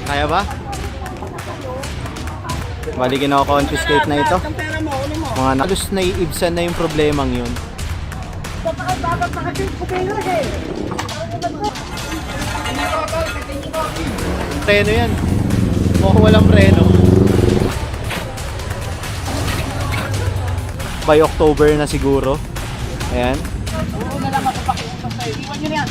Kaya ba? Bali kino-confiscate na ito. Mga halos naiibsan na yung problemang yun. Preno yan. Mukhang walang preno. By October na siguro. Ayan. Iwan nyo na yan.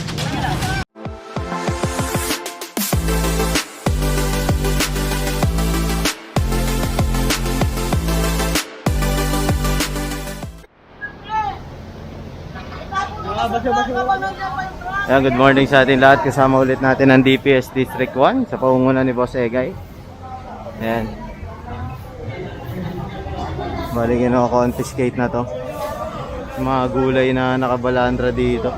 Ayan, good morning sa atin lahat. Kasama ulit natin ang DPS District 1 sa pangunguna ni Boss Egay. Ayan. Bali kino-confiscate na to. Mga gulay na nakabalandra dito.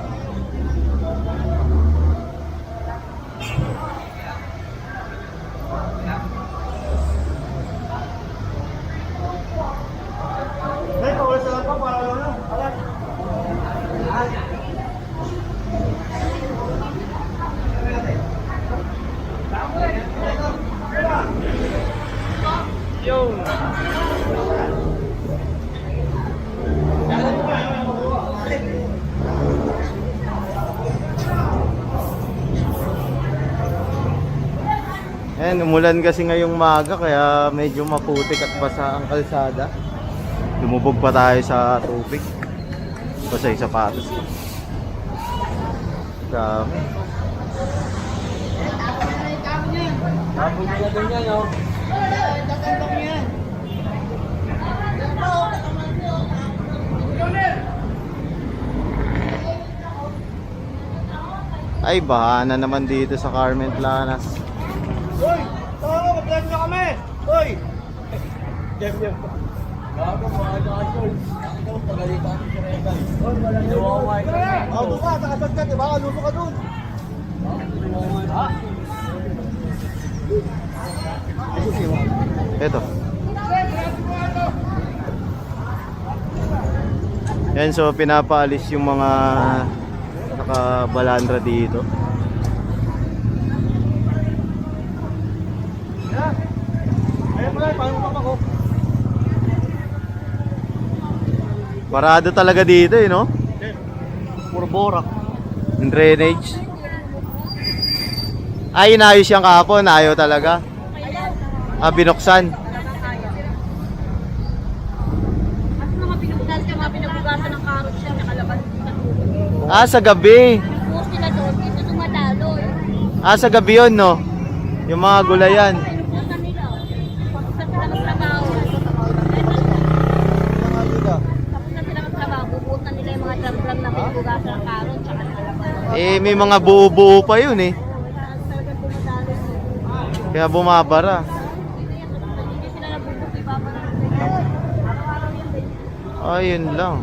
Ayan, umulan kasi ngayong maga kaya medyo maputik at basa ang kalsada. Lumubog pa tayo sa tubig. Basa yung sapatos ko. Dami. Tapos na din yan, no? Ay, baha na naman dito sa Carmen Planas. Hoy! Tama, mag-live na kami! Hoy! Jef. Bago mga kakasyon. Ikaw, pagalitan ko si Regal. Hoy, malamig. Inuwaway ka na. Ako ka, nakasad ka, diba? Kaluso ka dun. Inuwaway ka. Ito. Yan, so pinapaalis yung mga nakabalandra dito. Ayan mo lang, paano mo ako? Parado talaga dito eh, no? Puro borak. Yung drainage. Ay, inayos yung kahapon. Ayaw talaga. Binuksan. At mga pinagdal siya, mga pinabugasan ng karot siya, nakalabas sa tubig. Sa gabi. Pinupost nila doon, dito dumadaloy. Sa gabi yun, no? Yung mga gulayan. Pinupost nila. Tapos na sila magtrabaho. Tapos na sila magtrabaho, bubuot na nila yung mga drum-drum na pinabugasan ng karot, tsaka nakalabas. May mga buo-buo pa yun eh. Talagang dumadaloy. Kaya bumabara. Hindi sila nabubuk, ibabara. Ayun lang.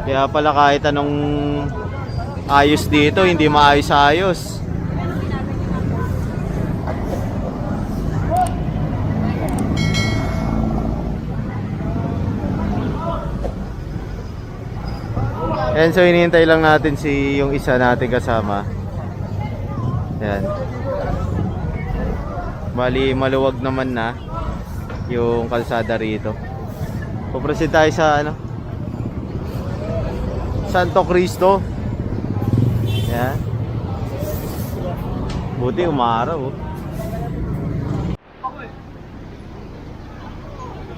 Kaya pala kahit anong ayos dito, hindi maayos-ayos. Yan, so hinihintay lang natin yung isa natin kasama. Yan. Bali maluwag naman na yung kalsada rito. Puproceed tayo sa Santo Cristo. Yan. Buti umaraw.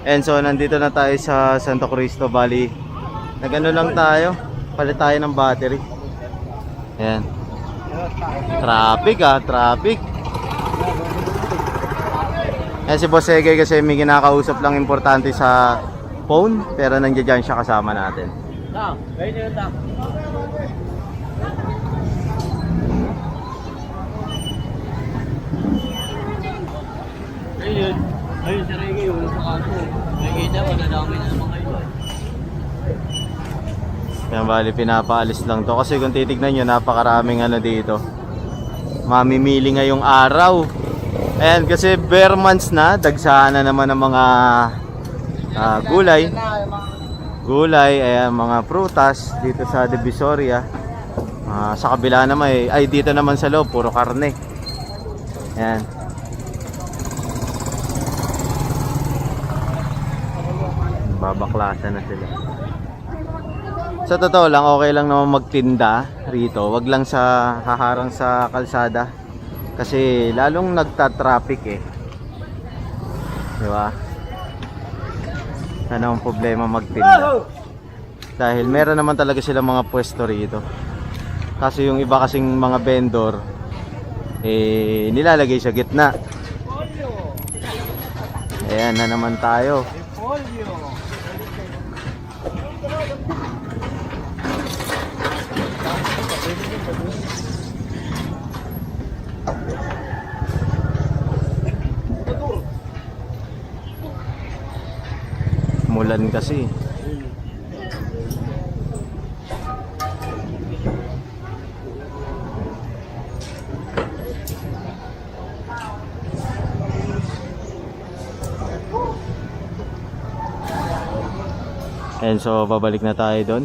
And so nandito na tayo sa Santo Cristo. Bali nagano lang tayo, palit tayo ng battery. Yan. Traffic traffic. Yan si Boss Egay kasi may kinakausap lang importante sa phone, pero nandiyan siya kasama natin. Ayun, si Reggae, yung sa kaso. Nakikita, madadami na naman kayo. Yan, bali pinapaalis lang to kasi kung titignan nyo, napakaraming dito. Mamimili ngayong araw. Ayan, kasi bare months na, dagsahan na naman ng mga gulay, ayan, mga prutas dito sa Divisoria. Sa kabila naman dito naman sa loob, puro karne. Ayan. Babaklasan na sila. Sa totoo lang, okay lang naman magtinda rito. Wag lang sa haharang sa kalsada. Kasi lalong nagta-traffic eh. Di ba? Ano ang problema magtinda? Dahil meron naman talaga silang mga pwesto rito. Kaso yung iba kasing mga vendor nilalagay sa gitna. Ayan na naman tayo. Mulan kasi. And so babalik na tayo doon.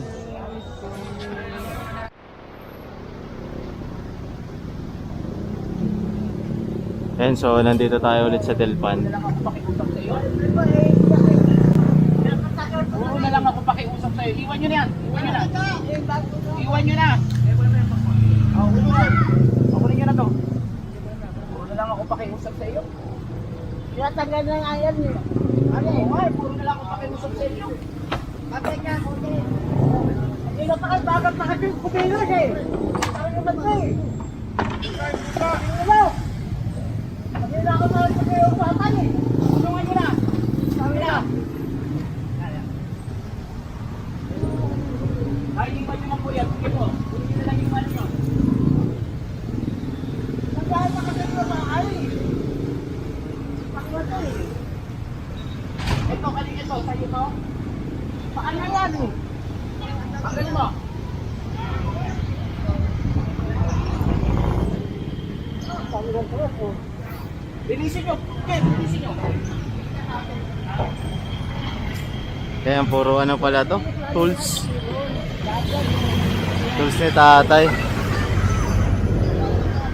And so nandito tayo ulit sa Delpan. Puro na lang ako pakiusap sa'yo. Iwan nyo na yan. Iwan nyo na. Iwan nyo na. Kunin nyo na to. Puro na lang ako pakiusap sa iyo. Tinatanggal na nga yan eh. Ano? Ay, puro na lang ako pakiusap sa iyo. Bakit nga, kundi. Hindi na bagat pa kasi kumilos eh. Ano naman to eh? Ano mo? Hindi na ako nakikipag-iusapan eh. Tulungan nyo na. Sabi na. Ay, iwan nyo na po yan. Sige po. Kunin nyo na lang yung ano nyo. Nagdahil pa kasi yung mga ay. Bakit to eh? Ito, kanina to. Sa'yo to. Paano yan eh? Tanggalin mo. Tanggal ko po. Bilisin nyo. Okay, bilisin nyo. Kaya puro ano pala to? Tools. Tools ni tatay.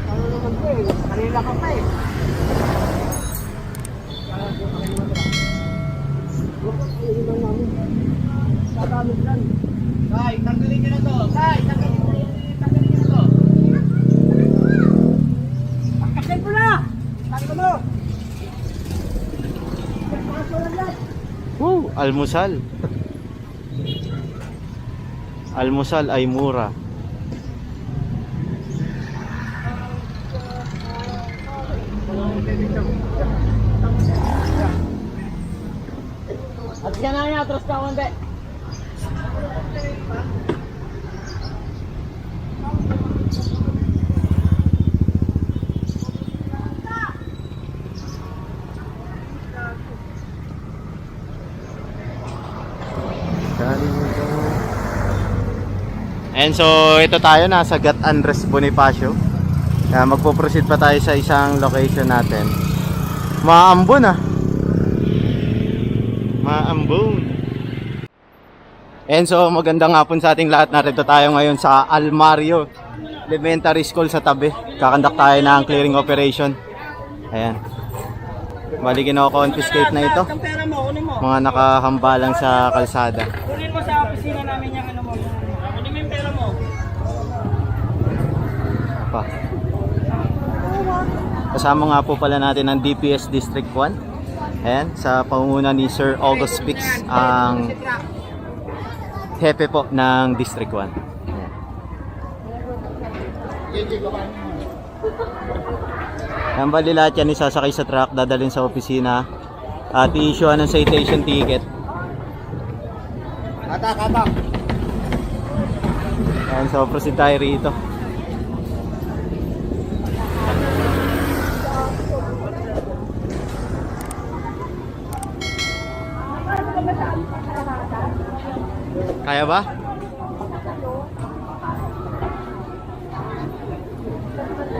Ano naman to eh? Kanila ka pa eh. Tagamit lang. Kay, tanggalin nyo na to. Kay, tanggalin nyo na to. Pagkasin mo na! Tanggal mo! Woo! Almusal. Almusal ay mura. At yan na niya, atras ka konti. And so ito tayo nasa Gat Andres Bonifacio. Magpo-proceed pa tayo sa isang location natin. Maambon ah. Maambon. And so magandang hapon sa ating lahat. Narito tayo ngayon sa Almario Elementary School sa tabi. Kakandak tayo ng clearing operation. Ayan. Bali kino-confiscate na ito. Ang pera mo, kunin mo. Mga nakahambalang sa kalsada. Kunin mo sa opisina namin yung ano mo. Kunin mo yung pera mo. Pa. Kasama nga po pala natin ang DPS District 1. Ayan, sa pangunguna ni Sir August Pix, ang hepe po ng District 1. Ayan. Ayan, bali lahat yan isasakay sa truck, dadalhin sa opisina at i-issuean ng citation ticket. Kata. Ayan, so proceed tayo rito. Kaya ba?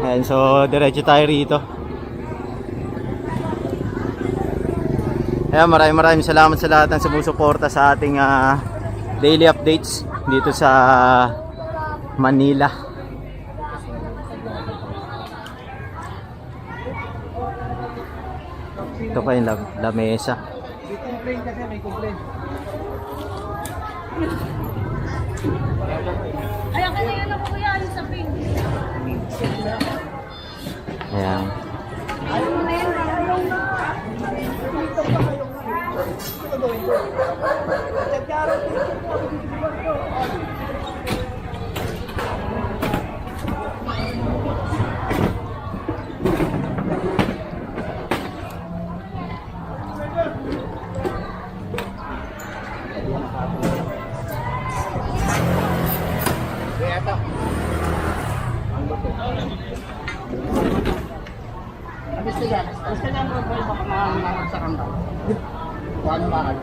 Ayan, so diretso tayo rito. Ayan, maraming salamat sa lahat ng sumusuporta sa ating daily updates dito sa Manila. Ito pa yung lamesa. May complaint kasi, may complaint. Ay, ang kanya yan ako kuya, yung sa pink. Ayan. Ayaw mo na yan, ayaw na. Dito pa kayo ngayon. Ano gawin ko? Nagkaroon dito. Gusto niya mo ba mga sa kandaw? Paano bakal?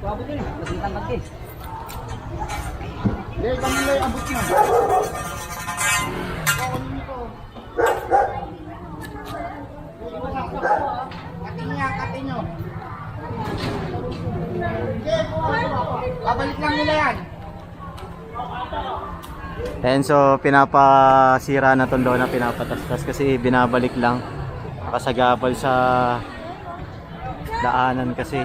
Bago din, nasitang kati. Hindi, kami lang abot na. Katin nyo. Babalik lang nila yan. And so pinapasira na tong lona, pinapatastas kasi binabalik lang. Nakasagabal sa daanan kasi.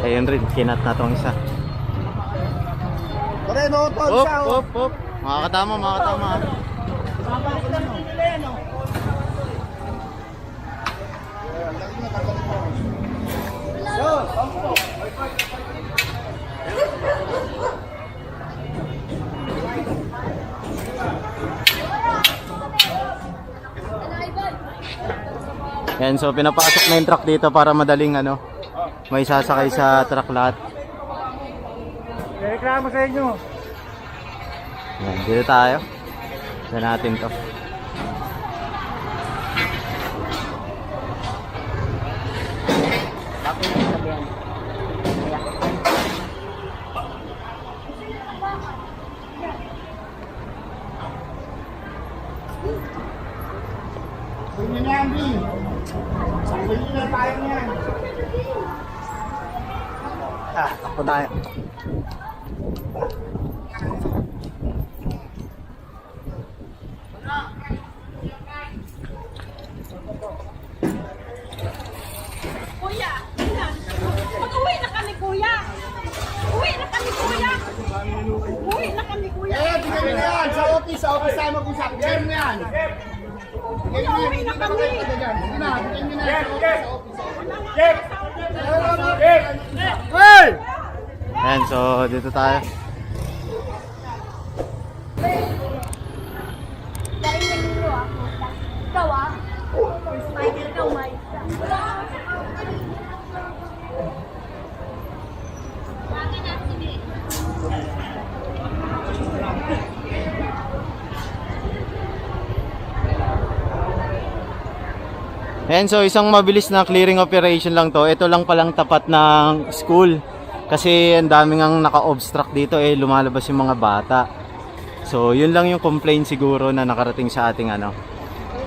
Ayun rin, kinat na tong isa. Pare, no, tol Hop, siya. hop, hop. Makakatama, makakatama. Babalik lang nila yan, oh. Yo, kampo. Yan, so pinapasok na yung truck dito para madaling ano, may sasakay sa truck lahat. Reklamo sa inyo. Yan, dito tayo. Yan natin to. Pwede na yan, B. Pwede na tayo yan. Takbo tayo. Kuya, mag-uwi na kami kuya. Uwi na kami kuya. Uwi na kami kuya. Eh, bigyan na yan. Sa office tayo mag-usap. Bigyan na yan. Kuya, uwi na kami. Bigyan na, bigyan na yan. Sa office. Hey! Yan, so dito tayo. Dahil naglulo ako. Ikaw ah. Michael, ikaw Mike. Ayan, so isang mabilis na clearing operation lang to. Ito lang palang tapat ng school. Kasi ang daming ang naka-obstruct dito lumalabas yung mga bata. So yun lang yung complaint siguro na nakarating sa ating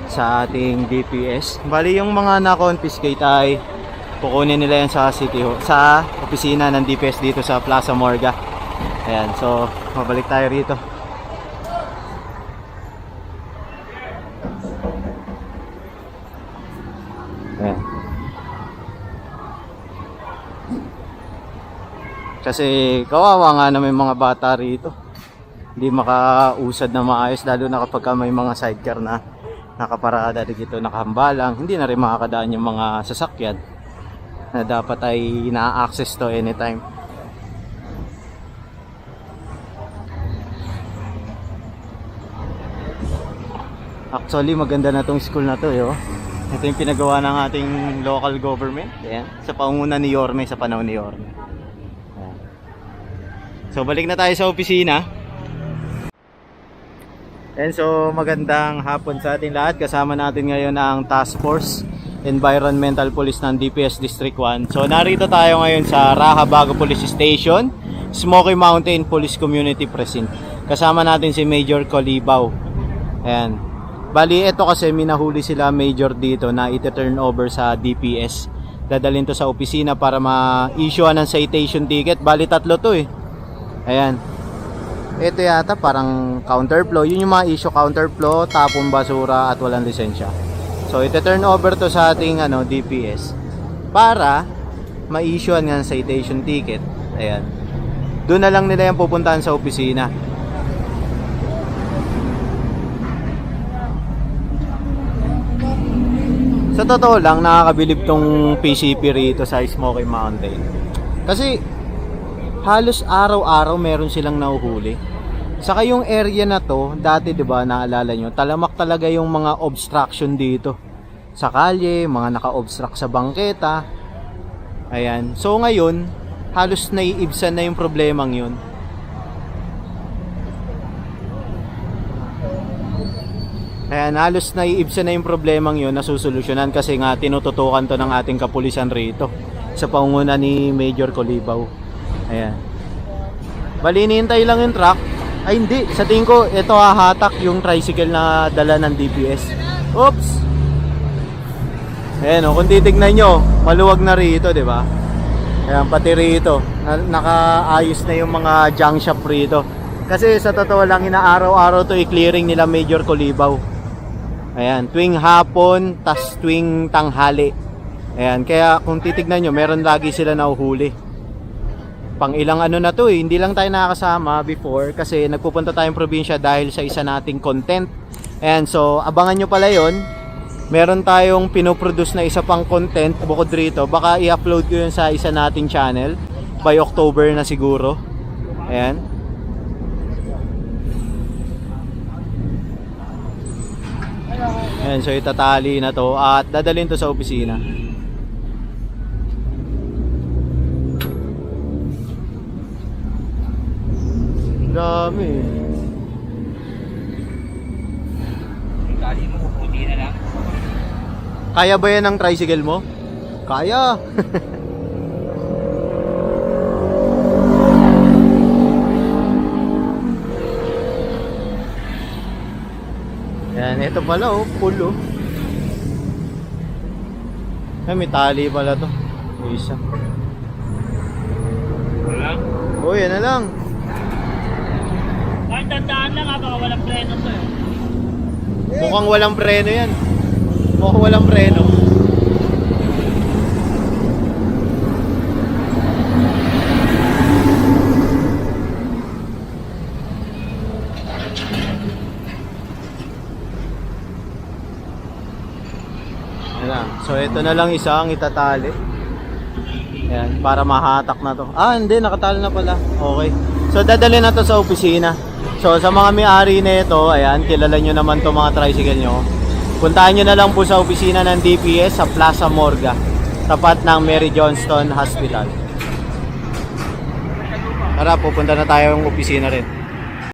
sa ating DPS. Bali yung mga na-confiscate ay kukunin nila yan sa City Hall, sa opisina ng DPS dito sa Plaza Morga. Ayan, so mabalik tayo rito. Ayan. Kasi kawawa nga na may mga bata rito. Hindi makausad na maayos lalo na kapag may mga sidecar na nakaparada dito, nakahambalang. Hindi na rin makakadaan yung mga sasakyan na dapat ay na-access to anytime. Actually maganda na tong school na to oh. Ito yung pinagawa ng ating local government. Ayan. Sa pangunguna ni Yorme sa panahon ni Yorme. Ayan. So So balik na tayo sa opisina. And so magandang hapon sa ating lahat. Kasama natin ngayon ang Task Force Environmental Police ng DPS District 1. So narito tayo ngayon sa Raha Bago Police Station, Smoky Mountain Police Community Precinct. Kasama natin si Major Colibaw. Ayan. Bali, ito kasi minahuli sila Major dito na iti-turn over sa DPS. Dadalhin to sa opisina para ma-issuean ng citation ticket. Bali, 3 to eh. Ayan. Ito yata parang counterflow. Yun yung mga issue, counterflow, tapong basura at walang lisensya. So, iti-turn over to sa ating DPS para ma-issuean ng citation ticket. Ayan. Doon na lang nila yung pupuntahan sa opisina. Sa totoo lang, nakakabilib tong PCP rito sa Smoky Mountain. Kasi halos araw-araw meron silang nahuhuli. Saka yung area na to, dati 'di ba, naalala nyo, talamak talaga yung mga obstruction dito. Sa kalye, mga naka-obstruct sa bangketa. Ayan. So ngayon, halos naiibsan na yung problemang yun. Ayan, halos naiibsan na yung problemang yun, nasusolusyonan kasi nga tinututukan to ng ating kapulisan rito sa pangunguna ni Major Colibaw. Ayan. Bali, hinihintay lang yung truck. Ay hindi, sa tingin ko ito hahatak yung tricycle na dala ng DPS. Oops! Ayan o, kung titignan nyo, maluwag na rito, di ba? Ayan, pati rito, nakaayos na yung mga junk shop rito. Kasi sa totoo lang, inaaraw-araw to i-clearing nila Major Colibaw. Ayan, tuwing hapon, tas tuwing tanghali. Ayan, kaya kung titignan nyo, meron lagi sila nahuhuli. Pang ilang na to eh, hindi lang tayo nakakasama before kasi nagpupunta tayong probinsya dahil sa isa nating content. Ayan, so abangan nyo pala yon. Meron tayong pinoproduce na isa pang content bukod rito. Baka i-upload ko yun sa isa nating channel by October na siguro. Ayan. Ayan, so itatali na to at dadalhin to sa opisina. Dami. Tali mo, puputi na lang. Kaya ba yan ang tricycle mo? Kaya. Yan, ito pala oh, full oh. Ay, may tali pala to. May isa. Wala? Oh, yan na lang. Ay, tandaan lang baka walang preno to eh. Mukhang walang preno yan. Mukhang walang preno. So ito na lang isa ang itatali. Ayan, para mahatak na to. Ah, hindi, nakatali na pala. Okay. So dadalhin na to sa opisina. So sa mga may-ari na ito, ayan, kilala nyo naman to mga tricycle nyo. Puntahan nyo na lang po sa opisina ng DPS sa Plaza Morga, tapat ng Mary Johnston Hospital. Tara, pupunta na tayo ng opisina rin.